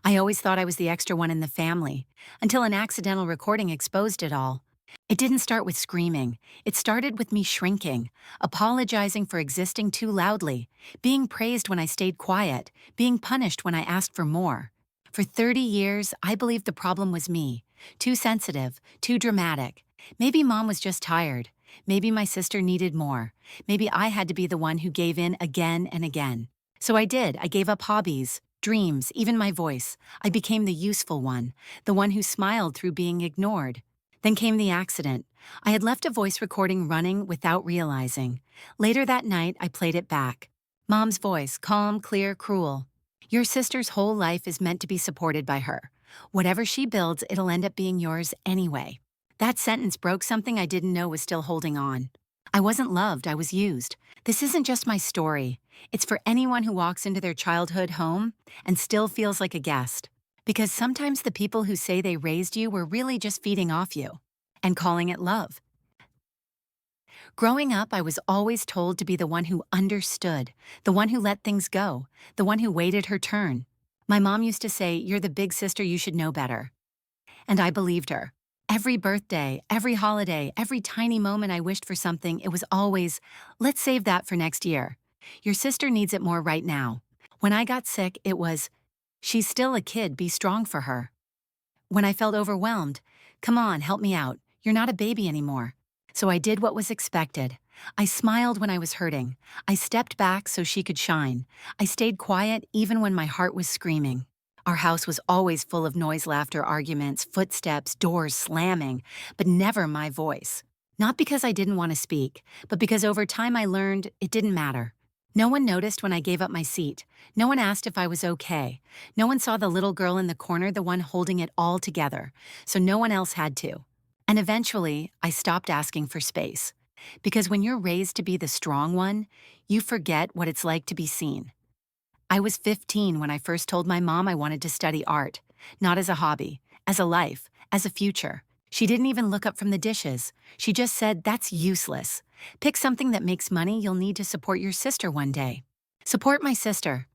I always thought I was the extra one in the family, until an accidental recording exposed it all. It didn't start with screaming. It started with me shrinking, apologizing for existing too loudly, being praised when I stayed quiet, being punished when I asked for more. For 30 years, I believed the problem was me. Too sensitive, too dramatic. Maybe mom was just tired. Maybe my sister needed more. Maybe I had to be the one who gave in again and again. So I did. I gave up hobbies, dreams, even my voice. I became the useful one, the one who smiled through being ignored. Then came the accident. I had left a voice recording running without realizing. Later that night, I played it back. Mom's voice, calm, clear, cruel. Your sister's whole life is meant to be supported by her. Whatever she builds, it'll end up being yours anyway. That sentence broke something I didn't know was still holding on. I wasn't loved, I was used. This isn't just my story. It's for anyone who walks into their childhood home and still feels like a guest. Because sometimes the people who say they raised you were really just feeding off you and calling it love. Growing up, I was always told to be the one who understood, the one who let things go, the one who waited her turn. My mom used to say, "You're the big sister, you should know better." And I believed her. Every birthday, every holiday, every tiny moment I wished for something, it was always, "Let's save that for next year. Your sister needs it more right now." When I got sick, it was, "She's still a kid, be strong for her." When I felt overwhelmed, "Come on, help me out. You're not a baby anymore." So I did what was expected. I smiled when I was hurting. I stepped back so she could shine. I stayed quiet even when my heart was screaming. Our house was always full of noise, laughter, arguments, footsteps, doors slamming, but never my voice. Not because I didn't want to speak, but because over time I learned it didn't matter. No one noticed when I gave up my seat. No one asked if I was okay. No one saw the little girl in the corner, the one holding it all together, so no one else had to. And eventually, I stopped asking for space. Because when you're raised to be the strong one, you forget what it's like to be seen. I was 15 when I first told my mom I wanted to study art, not as a hobby, as a life, as a future. She didn't even look up from the dishes. She just said, "That's useless. Pick something that makes money you'll need to support your sister one day." Support my sister.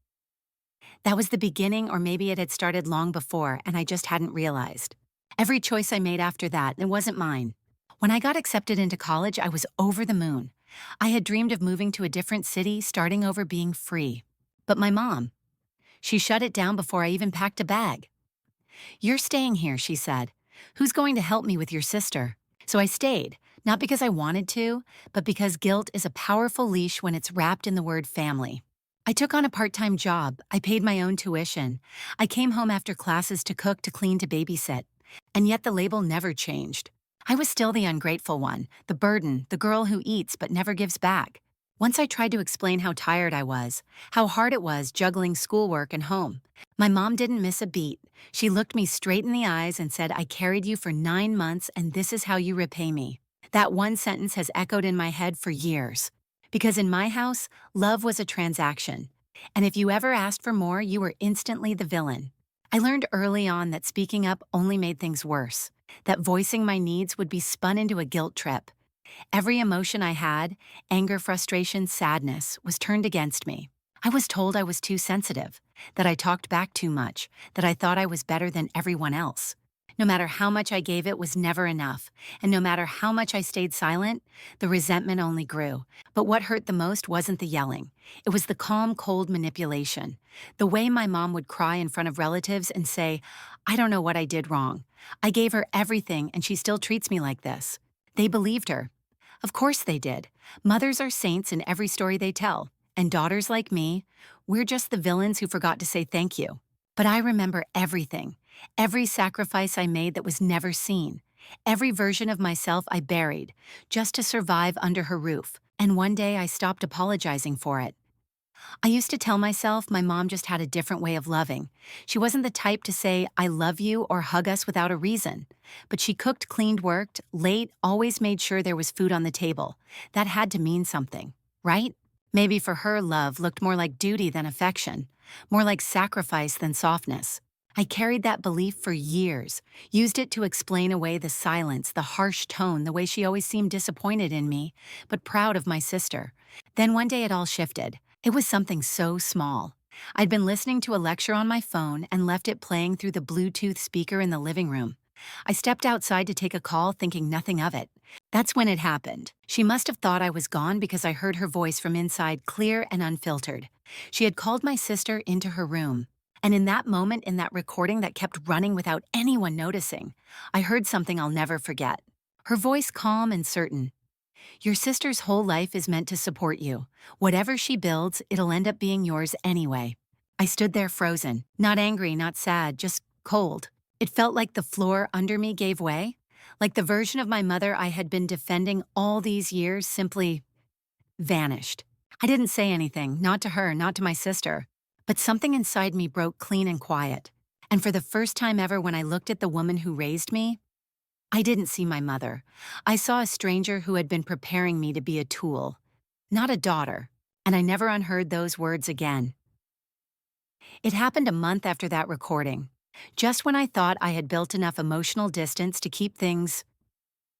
That was the beginning, or maybe it had started long before and I just hadn't realized. Every choice I made after that, it wasn't mine. When I got accepted into college, I was over the moon. I had dreamed of moving to a different city, starting over, being free. But my mom, she shut it down before I even packed a bag. "You're staying here," she said. "Who's going to help me with your sister?" So I stayed, not because I wanted to, but because guilt is a powerful leash when it's wrapped in the word family. I took on a part-time job. I paid my own tuition. I came home after classes to cook, to clean, to babysit. And yet the label never changed. I was still the ungrateful one, the burden, the girl who eats but never gives back. Once I tried to explain how tired I was, how hard it was juggling schoolwork and home. My mom didn't miss a beat. She looked me straight in the eyes and said, "I carried you for 9 months and this is how you repay me." That one sentence has echoed in my head for years. Because in my house, love was a transaction. And if you ever asked for more, you were instantly the villain. I learned early on that speaking up only made things worse, that voicing my needs would be spun into a guilt trip. Every emotion I had, anger, frustration, sadness, was turned against me. I was told I was too sensitive, that I talked back too much, that I thought I was better than everyone else. No matter how much I gave, it was never enough, and no matter how much I stayed silent, the resentment only grew. But what hurt the most wasn't the yelling. It was the calm, cold manipulation. The way my mom would cry in front of relatives and say, "I don't know what I did wrong. I gave her everything and she still treats me like this." They believed her. Of course they did. Mothers are saints in every story they tell, and daughters like me, we're just the villains who forgot to say thank you. But I remember everything, every sacrifice I made that was never seen, every version of myself I buried, just to survive under her roof. And one day I stopped apologizing for it. I used to tell myself my mom just had a different way of loving. She wasn't the type to say, "I love you," or hug us without a reason. But she cooked, cleaned, worked, late, always made sure there was food on the table. That had to mean something, right? Maybe for her, love looked more like duty than affection, more like sacrifice than softness. I carried that belief for years, used it to explain away the silence, the harsh tone, the way she always seemed disappointed in me, but proud of my sister. Then one day it all shifted. It was something so small. I'd been listening to a lecture on my phone and left it playing through the Bluetooth speaker in the living room. I stepped outside to take a call, thinking nothing of it. That's when it happened. She must have thought I was gone because I heard her voice from inside, clear and unfiltered. She had called my sister into her room. And in that moment, in that recording that kept running without anyone noticing, I heard something I'll never forget. Her voice calm and certain. Your sister's whole life is meant to support you. Whatever she builds, it'll end up being yours anyway. I stood there frozen, not angry, not sad, just cold. It felt like the floor under me gave way, like the version of my mother I had been defending all these years simply vanished. I didn't say anything, not to her, not to my sister, but something inside me broke clean and quiet. And for the first time ever, when I looked at the woman who raised me, I didn't see my mother. I saw a stranger who had been preparing me to be a tool, not a daughter, and I never unheard those words again. It happened a month after that recording, just when I thought I had built enough emotional distance to keep things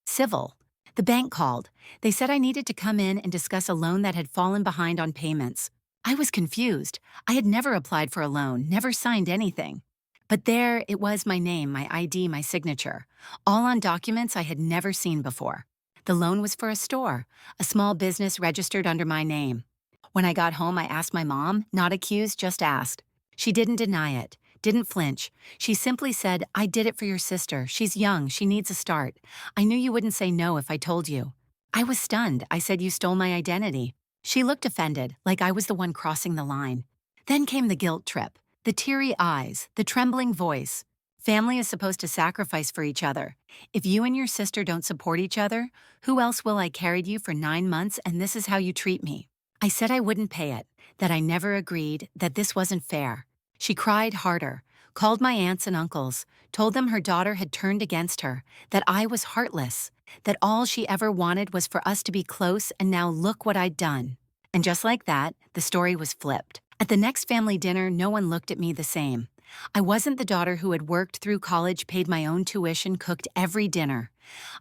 civil. The bank called. They said I needed to come in and discuss a loan that had fallen behind on payments. I was confused. I had never applied for a loan, never signed anything. But there it was, my name, my ID, my signature, all on documents I had never seen before. The loan was for a store, a small business registered under my name. When I got home, I asked my mom, not accused, just asked. She didn't deny it, didn't flinch. She simply said, I did it for your sister. She's young, she needs a start. I knew you wouldn't say no if I told you. I was stunned. I said you stole my identity. She looked offended, like I was the one crossing the line. Then came the guilt trip. The teary eyes, the trembling voice. Family is supposed to sacrifice for each other. If you and your sister don't support each other, who else will? I carried you for 9 months and this is how you treat me. I said I wouldn't pay it, that I never agreed, that this wasn't fair. She cried harder, called my aunts and uncles, told them her daughter had turned against her, that I was heartless, that all she ever wanted was for us to be close, and now look what I'd done. And just like that, the story was flipped. At the next family dinner, no one looked at me the same. I wasn't the daughter who had worked through college, paid my own tuition, cooked every dinner.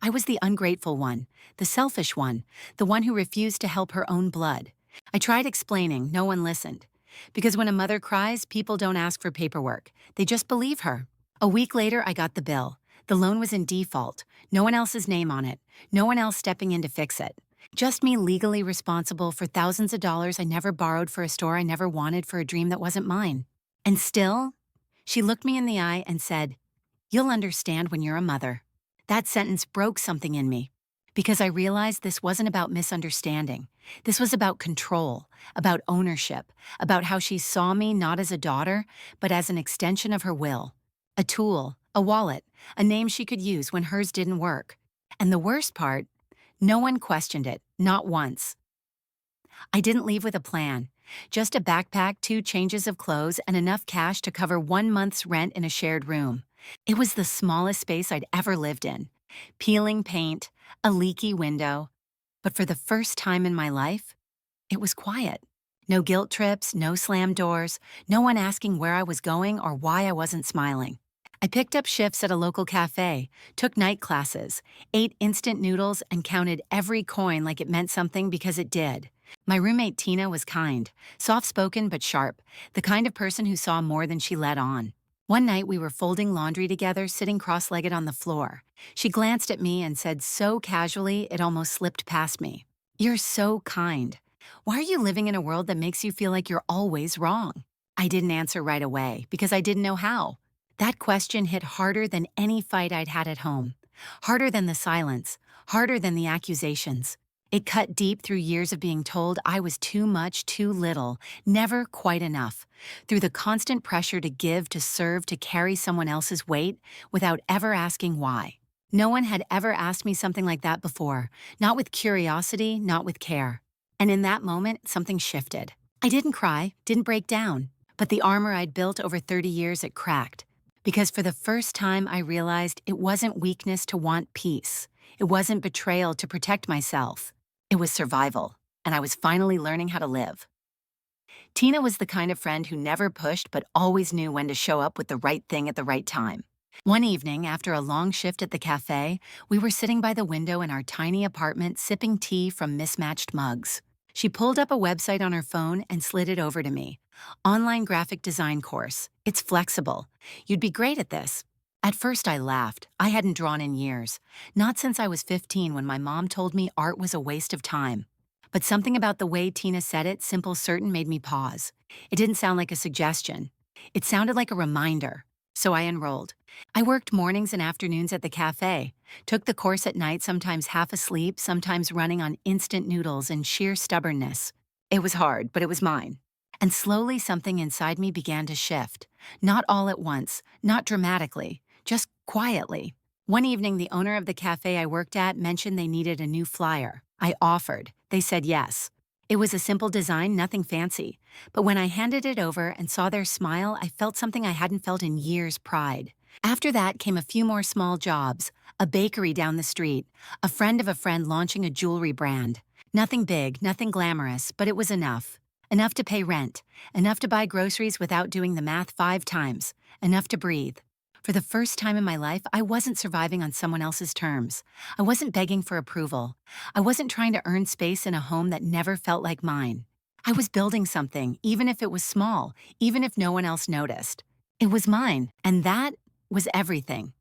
I was the ungrateful one, the selfish one, the one who refused to help her own blood. I tried explaining, no one listened. Because when a mother cries, people don't ask for paperwork. They just believe her. A week later, I got the bill. The loan was in default. No one else's name on it. No one else stepping in to fix it. Just me legally responsible for thousands of dollars I never borrowed, for a store I never wanted, for a dream that wasn't mine. And still, she looked me in the eye and said, "You'll understand when you're a mother." That sentence broke something in me, because I realized this wasn't about misunderstanding. This was about control, about ownership, about how she saw me not as a daughter, but as an extension of her will. A tool, a wallet, a name she could use when hers didn't work. And the worst part, no one questioned it, not once. I didn't leave with a plan. Just a backpack, 2 changes of clothes, and enough cash to cover 1 month's rent in a shared room. It was the smallest space I'd ever lived in. Peeling paint, a leaky window. But for the first time in my life, it was quiet. No guilt trips, no slammed doors, no one asking where I was going or why I wasn't smiling. I picked up shifts at a local cafe, took night classes, ate instant noodles, and counted every coin like it meant something, because it did. My roommate Tina was kind, soft-spoken but sharp, the kind of person who saw more than she let on. One night we were folding laundry together, sitting cross-legged on the floor. She glanced at me and said so casually it almost slipped past me, "You're so kind. Why are you living in a world that makes you feel like you're always wrong?" I didn't answer right away because I didn't know how. That question hit harder than any fight I'd had at home, harder than the silence, harder than the accusations. It cut deep through years of being told I was too much, too little, never quite enough, through the constant pressure to give, to serve, to carry someone else's weight without ever asking why. No one had ever asked me something like that before, not with curiosity, not with care. And in that moment, something shifted. I didn't cry, didn't break down, but the armor I'd built over 30 years, it cracked. Because for the first time, I realized it wasn't weakness to want peace. It wasn't betrayal to protect myself. It was survival, and I was finally learning how to live. Tina was the kind of friend who never pushed but always knew when to show up with the right thing at the right time. One evening, after a long shift at the cafe, we were sitting by the window in our tiny apartment sipping tea from mismatched mugs. She pulled up a website on her phone and slid it over to me. Online graphic design course. It's flexible. You'd be great at this. At first, I laughed. I hadn't drawn in years. Not since I was 15 when my mom told me art was a waste of time. But something about the way Tina said it, simple, certain, made me pause. It didn't sound like a suggestion. It sounded like a reminder. So I enrolled. I worked mornings and afternoons at the cafe, took the course at night, sometimes half asleep, sometimes running on instant noodles and sheer stubbornness. It was hard, but it was mine. And slowly something inside me began to shift. Not all at once, not dramatically, just quietly. One evening, the owner of the cafe I worked at mentioned they needed a new flyer. I offered. They said yes. It was a simple design, nothing fancy. But when I handed it over and saw their smile, I felt something I hadn't felt in years: pride. After that came a few more small jobs, a bakery down the street, a friend of a friend launching a jewelry brand. Nothing big, nothing glamorous, but it was enough. Enough to pay rent, enough to buy groceries without doing the math 5 times, enough to breathe. For the first time in my life, I wasn't surviving on someone else's terms. I wasn't begging for approval. I wasn't trying to earn space in a home that never felt like mine. I was building something, even if it was small, even if no one else noticed. It was mine, and that was everything.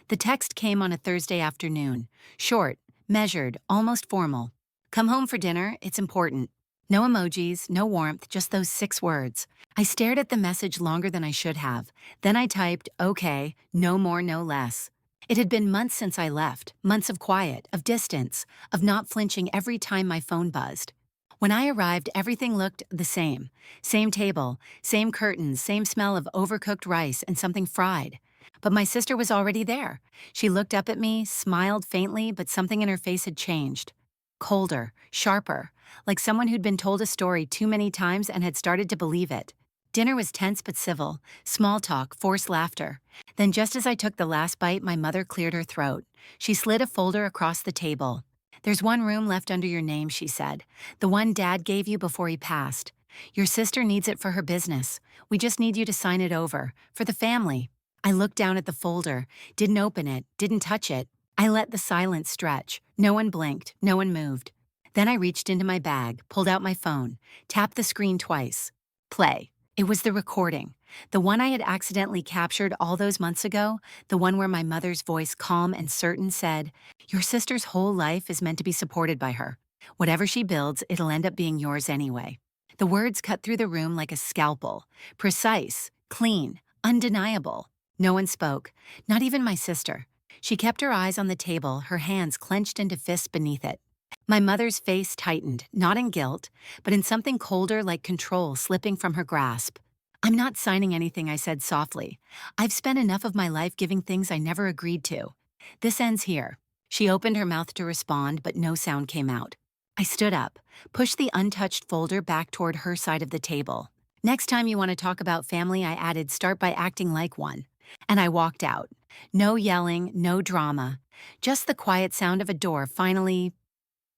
The text came on a Thursday afternoon. Short, measured, almost formal. Come home for dinner, it's important. No emojis, no warmth, just those 6 words. I stared at the message longer than I should have. Then I typed, okay, no more, no less. It had been months since I left, months of quiet, of distance, of not flinching every time my phone buzzed. When I arrived, everything looked the same. Same table, same curtains, same smell of overcooked rice and something fried. But my sister was already there. She looked up at me, smiled faintly, but something in her face had changed. Colder, sharper, like someone who'd been told a story too many times and had started to believe it. Dinner was tense but civil, small talk, forced laughter. Then just as I took the last bite, my mother cleared her throat. She slid a folder across the table. There's one room left under your name, she said. The one Dad gave you before he passed. Your sister needs it for her business. We just need you to sign it over, for the family. I looked down at the folder, didn't open it, didn't touch it. I let the silence stretch. No one blinked, no one moved. Then I reached into my bag, pulled out my phone, tapped the screen twice. Play. It was the recording. The one I had accidentally captured all those months ago, the one where my mother's voice, calm and certain, said, "Your sister's whole life is meant to be supported by her. Whatever she builds, it'll end up being yours anyway." The words cut through the room like a scalpel. Precise, clean, undeniable. No one spoke, not even my sister. She kept her eyes on the table, her hands clenched into fists beneath it. My mother's face tightened, not in guilt, but in something colder, like control slipping from her grasp. "I'm not signing anything," I said softly. "I've spent enough of my life giving things I never agreed to. This ends here." She opened her mouth to respond, but no sound came out. I stood up, pushed the untouched folder back toward her side of the table. "Next time you want to talk about family," I added, "start by acting like one." And I walked out. No yelling, no drama. Just the quiet sound of a door finally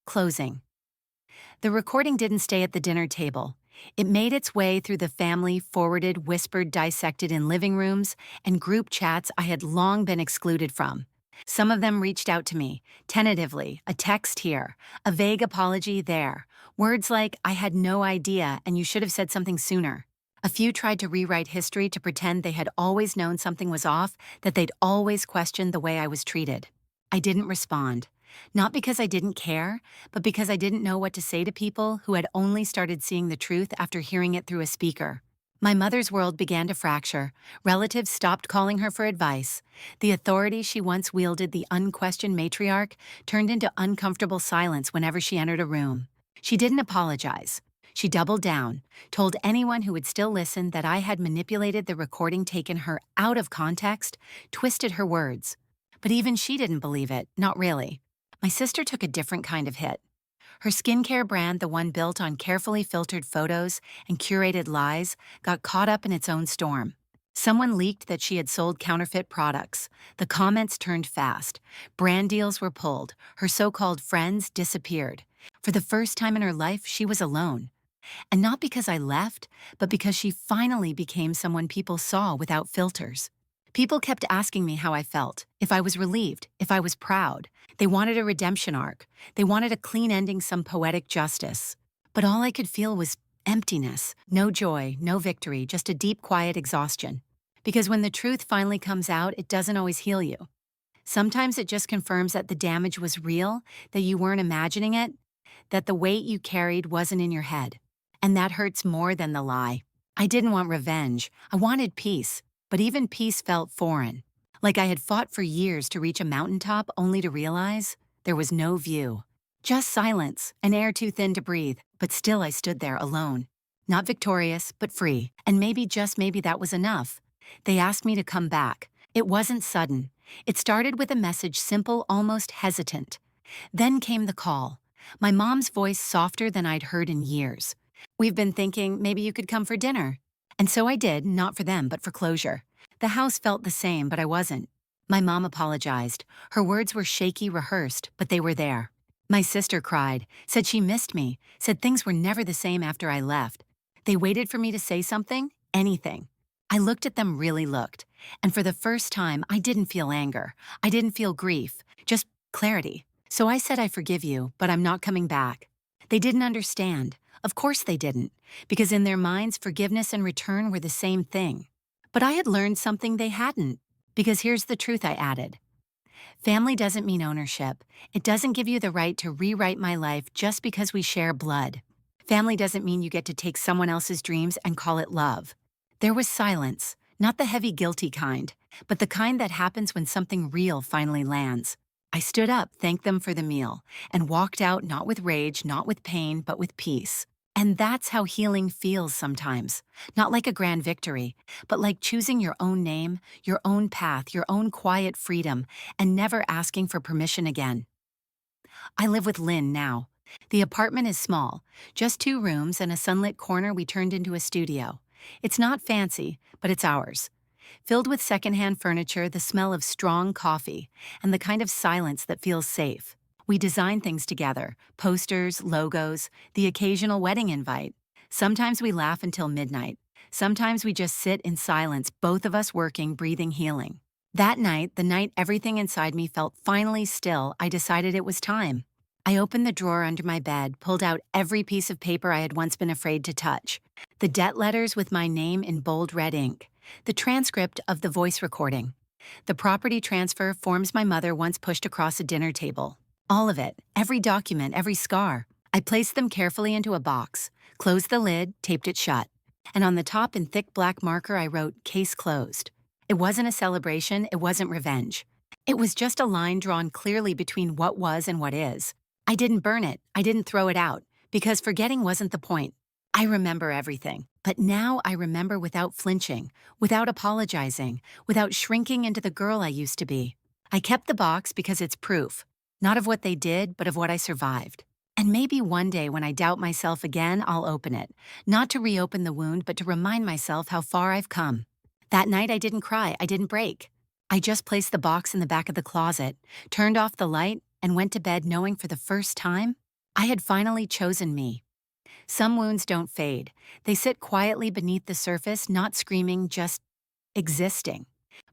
closing. The recording didn't stay at the dinner table. It made its way through the family, forwarded, whispered, dissected in living rooms and group chats I had long been excluded from. Some of them reached out to me, tentatively, a text here, a vague apology there. Words like, "I had no idea and you should have said something sooner." A few tried to rewrite history to pretend they had always known something was off, that they'd always questioned the way I was treated. I didn't respond. Not because I didn't care, but because I didn't know what to say to people who had only started seeing the truth after hearing it through a speaker. My mother's world began to fracture. Relatives stopped calling her for advice. The authority she once wielded, the unquestioned matriarch, turned into uncomfortable silence whenever she entered a room. She didn't apologize. She doubled down, told anyone who would still listen that I had manipulated the recording, taken her out of context, twisted her words. But even she didn't believe it, not really. My sister took a different kind of hit. Her skincare brand, the one built on carefully filtered photos and curated lies, got caught up in its own storm. Someone leaked that she had sold counterfeit products. The comments turned fast. Brand deals were pulled. Her so-called friends disappeared. For the first time in her life, she was alone. And not because I left, but because she finally became someone people saw without filters. People kept asking me how I felt, if I was relieved, if I was proud. They wanted a redemption arc. They wanted a clean ending, some poetic justice. But all I could feel was Emptiness, no joy, no victory, just a deep, quiet exhaustion. Because when the truth finally comes out, it doesn't always heal you. Sometimes it just confirms that the damage was real, that you weren't imagining it, that the weight you carried wasn't in your head. And that hurts more than the lie. I didn't want revenge. I wanted peace. But even peace felt foreign. Like I had fought for years to reach a mountaintop only to realize there was no view. Just silence, an air too thin to breathe, but still I stood there alone. Not victorious, but free. And maybe, just maybe, that was enough. They asked me to come back. It wasn't sudden. It started with a message, simple, almost hesitant. Then came the call. My mom's voice, softer than I'd heard in years. "We've been thinking maybe you could come for dinner." And so I did, not for them, but for closure. The house felt the same, but I wasn't. My mom apologized. Her words were shaky, rehearsed, but they were there. My sister cried, said she missed me, said things were never the same after I left. They waited for me to say something, anything. I looked at them, really looked. And for the first time, I didn't feel anger. I didn't feel grief, just clarity. So I said, "I forgive you, but I'm not coming back." They didn't understand. Of course they didn't, because in their minds, forgiveness and return were the same thing. But I had learned something they hadn't, because here's the truth, I added. Family doesn't mean ownership. It doesn't give you the right to rewrite my life just because we share blood. Family doesn't mean you get to take someone else's dreams and call it love. There was silence, not the heavy, guilty kind, but the kind that happens when something real finally lands. I stood up, thanked them for the meal, and walked out not with rage, not with pain, but with peace. And that's how healing feels sometimes. Not like a grand victory, but like choosing your own name, your own path, your own quiet freedom, and never asking for permission again. I live with Lynn now. The apartment is small, just 2 rooms and a sunlit corner we turned into a studio. It's not fancy, but it's ours. Filled with secondhand furniture, the smell of strong coffee, and the kind of silence that feels safe. We design things together, posters, logos, the occasional wedding invite. Sometimes we laugh until midnight. Sometimes we just sit in silence, both of us working, breathing, healing. That night, the night everything inside me felt finally still, I decided it was time. I opened the drawer under my bed, pulled out every piece of paper I had once been afraid to touch. The debt letters with my name in bold red ink. The transcript of the voice recording. The property transfer forms my mother once pushed across a dinner table. All of it, every document, every scar. I placed them carefully into a box, closed the lid, taped it shut. And on the top in thick black marker I wrote, "Case closed." It wasn't a celebration, it wasn't revenge. It was just a line drawn clearly between what was and what is. I didn't burn it, I didn't throw it out, because forgetting wasn't the point. I remember everything, but now I remember without flinching, without apologizing, without shrinking into the girl I used to be. I kept the box because it's proof, not of what they did, but of what I survived. And maybe one day when I doubt myself again, I'll open it, not to reopen the wound, but to remind myself how far I've come. That night I didn't cry, I didn't break. I just placed the box in the back of the closet, turned off the light, and went to bed knowing for the first time, I had finally chosen me. Some wounds don't fade. They sit quietly beneath the surface, not screaming, just existing.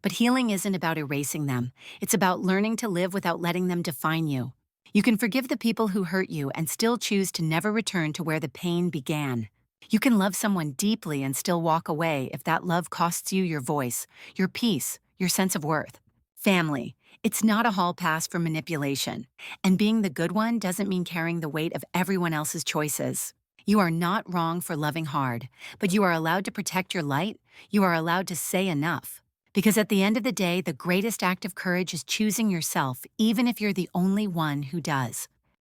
But healing isn't about erasing them. It's about learning to live without letting them define you. You can forgive the people who hurt you and still choose to never return to where the pain began. You can love someone deeply and still walk away if that love costs you your voice, your peace, your sense of worth. Family. It's not a hall pass for manipulation. And being the good one doesn't mean carrying the weight of everyone else's choices. You are not wrong for loving hard, but you are allowed to protect your light. You are allowed to say enough. Because at the end of the day, the greatest act of courage is choosing yourself, even if you're the only one who does.